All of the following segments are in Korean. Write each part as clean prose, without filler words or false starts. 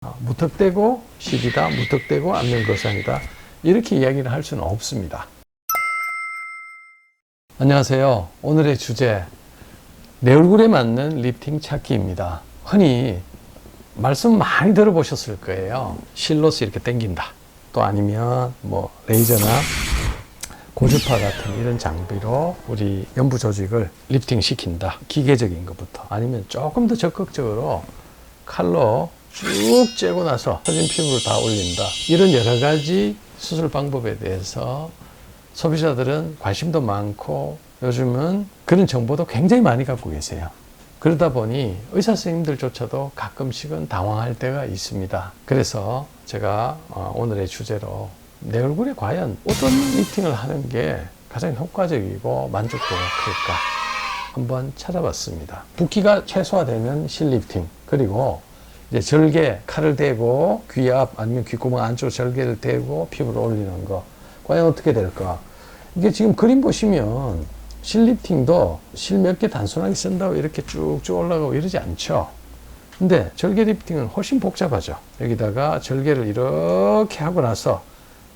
무턱대고 실이다, 무턱대고 안면 거상이다, 이렇게 이야기를 할 수는 없습니다. 안녕하세요. 오늘의 주제, 내 얼굴에 맞는 리프팅 찾기입니다. 흔히 말씀 많이 들어보셨을 거예요. 실로서 이렇게 당긴다, 또 아니면 뭐 레이저나 고주파 같은 이런 장비로 우리 연부 조직을 리프팅 시킨다, 기계적인 것부터, 아니면 조금 더 적극적으로 칼로 쭉 째고 나서 처진 피부를 다 올린다, 이런 여러 가지 수술 방법에 대해서 소비자들은 관심도 많고 요즘은 그런 정보도 굉장히 많이 갖고 계세요. 그러다 보니 의사 선생님들조차도 가끔씩은 당황할 때가 있습니다. 그래서 제가 오늘의 주제로 내 얼굴에 과연 어떤 리프팅을 하는 게 가장 효과적이고 만족도가 클까 한번 찾아봤습니다. 붓기가 최소화되면 실리프팅, 그리고 이제 절개, 칼을 대고 귀 앞 아니면 귓구멍 안쪽 절개를 대고 피부를 올리는 거, 과연 어떻게 될까? 이게 지금 그림 보시면 실리프팅도 실 몇 개 단순하게 쓴다고 이렇게 쭉쭉 올라가고 이러지 않죠. 근데 절개 리프팅은 훨씬 복잡하죠. 여기다가 절개를 이렇게 하고 나서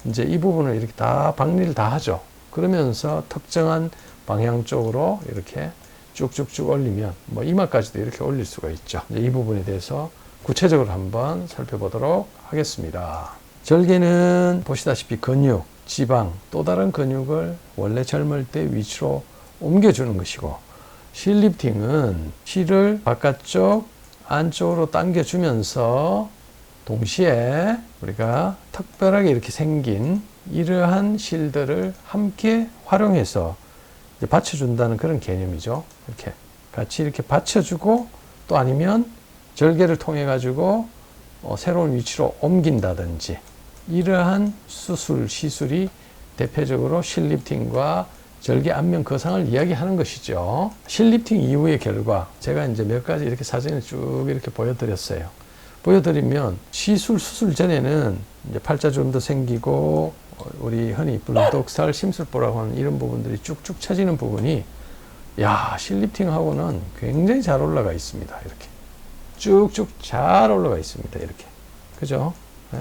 이제 이 부분을 이렇게 다 박리를 다 하죠. 그러면서 특정한 방향 쪽으로 이렇게 쭉쭉쭉 올리면 뭐 이마까지도 이렇게 올릴 수가 있죠. 이제 이 부분에 대해서 구체적으로 한번 살펴보도록 하겠습니다. 절개는 보시다시피 근육, 지방, 또 다른 근육을 원래 젊을 때 위치로 옮겨주는 것이고, 실리프팅은 실을 바깥쪽, 안쪽으로 당겨주면서 동시에 우리가 특별하게 이렇게 생긴 이러한 실들을 함께 활용해서 이제 받쳐준다는 그런 개념이죠. 이렇게 같이 이렇게 받쳐주고, 또 아니면 절개를 통해 가지고 새로운 위치로 옮긴다든지, 이러한 수술, 시술이 대표적으로 실리프팅과 절개 안면 거상을 이야기하는 것이죠. 실리프팅 이후의 결과, 제가 이제 몇 가지 이렇게 사진을 쭉 이렇게 보여드렸어요. 보여드리면 시술, 수술 전에는 이제 팔자주름도 생기고 우리 흔히 불독살, 심술보라고 하는 이런 부분들이 쭉쭉 처지는 부분이, 야, 실리프팅하고는 굉장히 잘 올라가 있습니다. 이렇게 쭉쭉 잘 올라가 있습니다. 이렇게. 그죠? 네?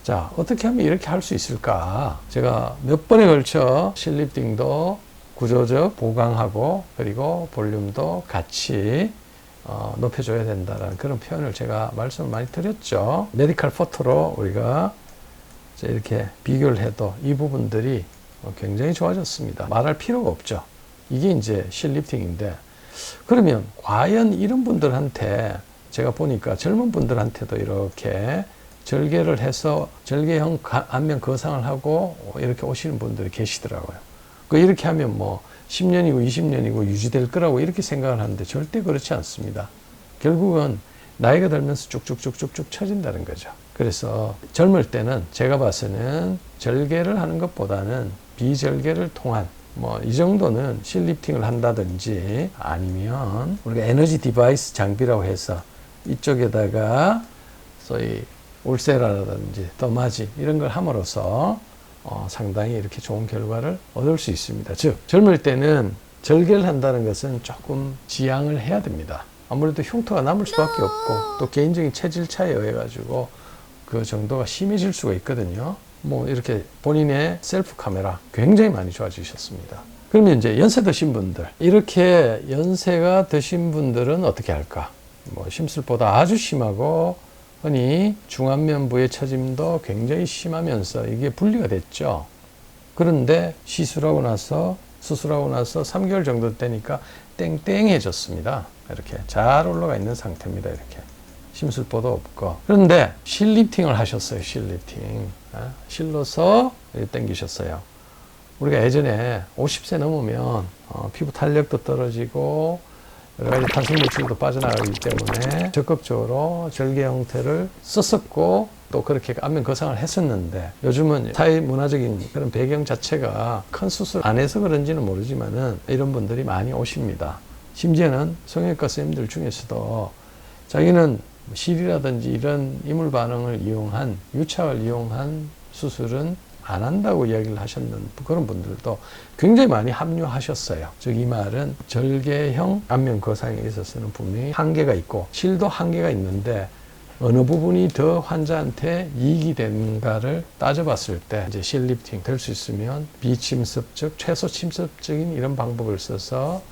자, 어떻게 하면 이렇게 할 수 있을까? 제가 몇 번에 걸쳐 실리프팅도 구조적 보강하고, 그리고 볼륨도 같이 높여줘야 된다는 그런 표현을 제가 말씀을 많이 드렸죠. 메디컬 포토로 우리가 이렇게 비교를 해도 이 부분들이 굉장히 좋아졌습니다. 말할 필요가 없죠. 이게 이제 실리프팅인데, 그러면 과연 이런 분들한테, 제가 보니까 젊은 분들한테도 이렇게 절개를 해서 절개형 안면 거상을 하고 이렇게 오시는 분들이 계시더라고요. 이렇게 하면 뭐 10년이고 20년이고 유지될 거라고 이렇게 생각을 하는데 절대 그렇지 않습니다. 결국은 나이가 들면서 쭉쭉쭉쭉쭉 처진다는 거죠. 그래서 젊을 때는 제가 봐서는 절개를 하는 것보다는 비절개를 통한 뭐 이 정도는 실리프팅을 한다든지, 아니면 우리가 에너지 디바이스 장비라고 해서 이쪽에다가 소위 울세라라든지 더마지 이런 걸 함으로써 상당히 이렇게 좋은 결과를 얻을 수 있습니다. 즉, 젊을 때는 절개를 한다는 것은 조금 지양을 해야 됩니다. 아무래도 흉터가 남을 수밖에 없고, 또 개인적인 체질 차이에 의해 가지고 그 정도가 심해질 수가 있거든요. 뭐 이렇게 본인의 셀프 카메라 굉장히 많이 좋아지셨습니다. 그러면 이제 연세 드신 분들, 이렇게 연세가 드신 분들은 어떻게 할까? 뭐 심술보다 아주 심하고 흔히 중안면부의 처짐도 굉장히 심하면서 이게 분리가 됐죠. 그런데 시술하고 나서, 수술하고 나서 3개월 정도 되니까 땡땡해졌습니다. 이렇게 잘 올라가 있는 상태입니다. 이렇게 심술보도 없고. 그런데 실리프팅을 하셨어요. 실리프팅. 실로서 당기셨어요. 우리가 예전에 50세 넘으면 피부 탄력도 떨어지고 여러 가지 탄성물질도 빠져나가기 때문에 적극적으로 절개 형태를 썼었고, 또 그렇게 안면 거상을 했었는데, 요즘은 사회 문화적인 그런 배경 자체가 큰 수술 안 해서 그런지는 모르지만은 이런 분들이 많이 오십니다. 심지어는 성형외과 선생님들 중에서도 자기는 실이라든지 이런 이물 반응을 이용한, 유착을 이용한 수술은 안 한다고 이야기를 하셨는 그런 분들도 굉장히 많이 합류하셨어요. 즉, 이 말은 절개형 안면 거상에 있어서는 분명히 한계가 있고, 실도 한계가 있는데 어느 부분이 더 환자한테 이익이 되는가를 따져봤을 때 이제 실리프팅 될 수 있으면 비침습적, 최소 침습적인 이런 방법을 써서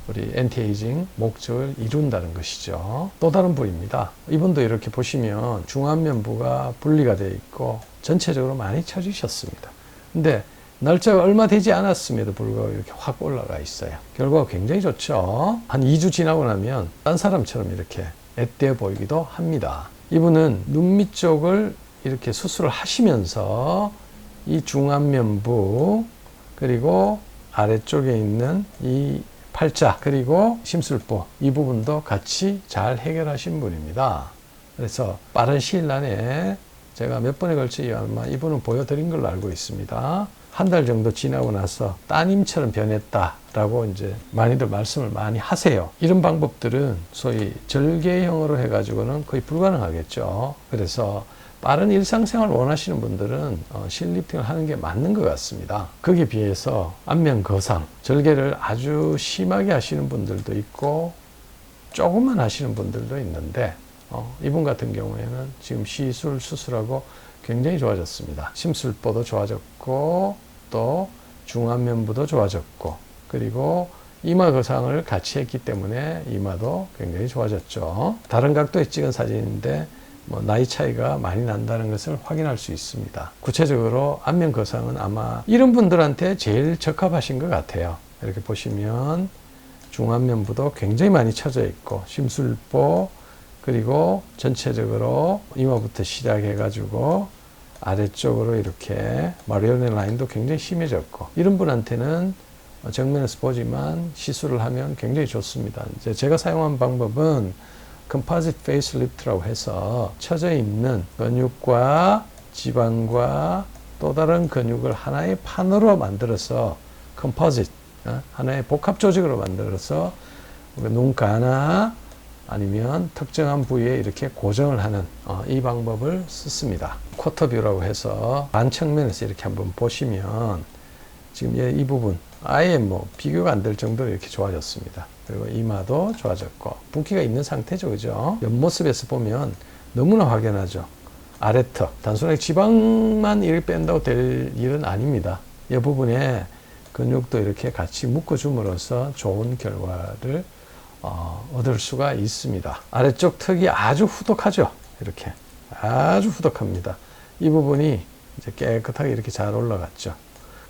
우리 엔티에이징 목적을 이룬다는 것이죠. 또 다른 부위입니다. 이분도 이렇게 보시면 중안면부가 분리가 되어 있고 전체적으로 많이 처지셨습니다. 근데 날짜가 얼마 되지 않았음에도 불구하고 이렇게 확 올라가 있어요. 결과가 굉장히 좋죠. 한 2주 지나고 나면 딴 사람처럼 이렇게 앳되어 보이기도 합니다. 이분은 눈 밑 쪽을 이렇게 수술을 하시면서 이 중안면부 그리고 아래쪽에 있는 이 팔자 그리고 심술부 이 부분도 같이 잘 해결하신 분입니다. 그래서 빠른 시일 안에 제가 몇 번에 걸쳐 아마 이분은 보여드린 걸로 알고 있습니다. 한 달 정도 지나고 나서 따님처럼 변했다라고 이제 많이들 말씀을 많이 하세요. 이런 방법들은 소위 절개형으로 해가지고는 거의 불가능하겠죠. 그래서 빠른 일상생활을 원하시는 분들은 실리프팅을 하는 게 맞는 것 같습니다. 거기에 비해서 안면 거상, 절개를 아주 심하게 하시는 분들도 있고 조금만 하시는 분들도 있는데 이분 같은 경우에는 지금 시술 수술하고 굉장히 좋아졌습니다. 심술보도 좋아졌고 또 중안면부도 좋아졌고 그리고 이마 거상을 같이 했기 때문에 이마도 굉장히 좋아졌죠. 다른 각도에 찍은 사진인데 나이 차이가 많이 난다는 것을 확인할 수 있습니다. 구체적으로 안면 거상은 아마 이런 분들한테 제일 적합하신 것 같아요. 이렇게 보시면 중안면부도 굉장히 많이 쳐져 있고 심술보 그리고 전체적으로 이마부터 시작해 가지고 아래쪽으로 이렇게 마리오네 라인도 굉장히 심해졌고 이런 분한테는 정면에서 보지만 시술을 하면 굉장히 좋습니다. 이제 제가 사용한 방법은 컴포짓 페이스리프트라고 해서 쳐져 있는 근육과 지방과 또 다른 근육을 하나의 판으로 만들어서 컴포짓 하나의 복합 조직으로 만들어서 눈가나 아니면 특정한 부위에 이렇게 고정을 하는 이 방법을 썼습니다. 쿼터뷰라고 해서 반측면에서 이렇게 한번 보시면 지금 이 부분 아예 비교가 안 될 정도로 이렇게 좋아졌습니다. 그리고 이마도 좋아졌고 붓기가 있는 상태죠, 그죠? 옆모습에서 보면 너무나 확연하죠. 아래턱 단순하게 지방만 이렇게 뺀다고 될 일은 아닙니다. 이 부분에 근육도 이렇게 같이 묶어줌으로써 좋은 결과를 얻을 수가 있습니다. 아래쪽 턱이 아주 후덕하죠. 이렇게 아주 후덕합니다. 이 부분이 이제 깨끗하게 이렇게 잘 올라갔죠.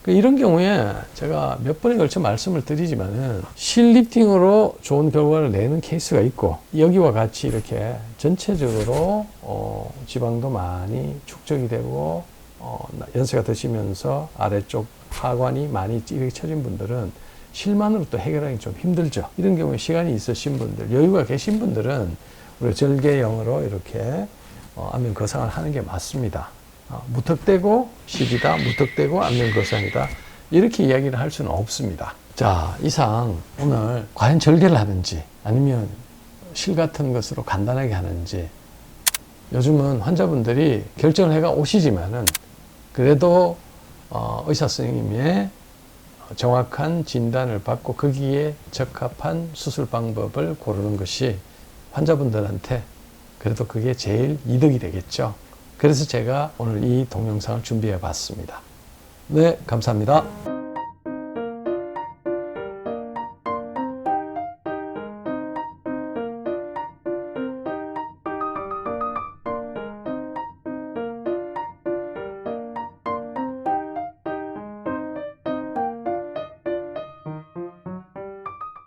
이런 경우에 제가 몇 번에 걸쳐 말씀을 드리지만은 실리프팅으로 좋은 결과를 내는 케이스가 있고 여기와 같이 이렇게 전체적으로 지방도 많이 축적이 되고 연세가 드시면서 아래쪽 하관이 많이 이렇게 처진 분들은 실만으로 또 해결하기 좀 힘들죠. 이런 경우에 시간이 있으신 분들, 여유가 계신 분들은 우리가 절개형으로 이렇게 안면 거상을 하는 게 맞습니다. 무턱대고 실이다, 무턱대고 안면 거상이다 이렇게 이야기를 할 수는 없습니다. 자, 이상 오늘 과연 절개를 하는지 아니면 실 같은 것으로 간단하게 하는지 요즘은 환자분들이 결정을 해가 오시지만은 그래도 의사 선생님의 정확한 진단을 받고 거기에 적합한 수술 방법을 고르는 것이 환자분들한테 그래도 그게 제일 이득이 되겠죠. 그래서 제가 오늘 이 동영상을 준비해 봤습니다. 네, 감사합니다.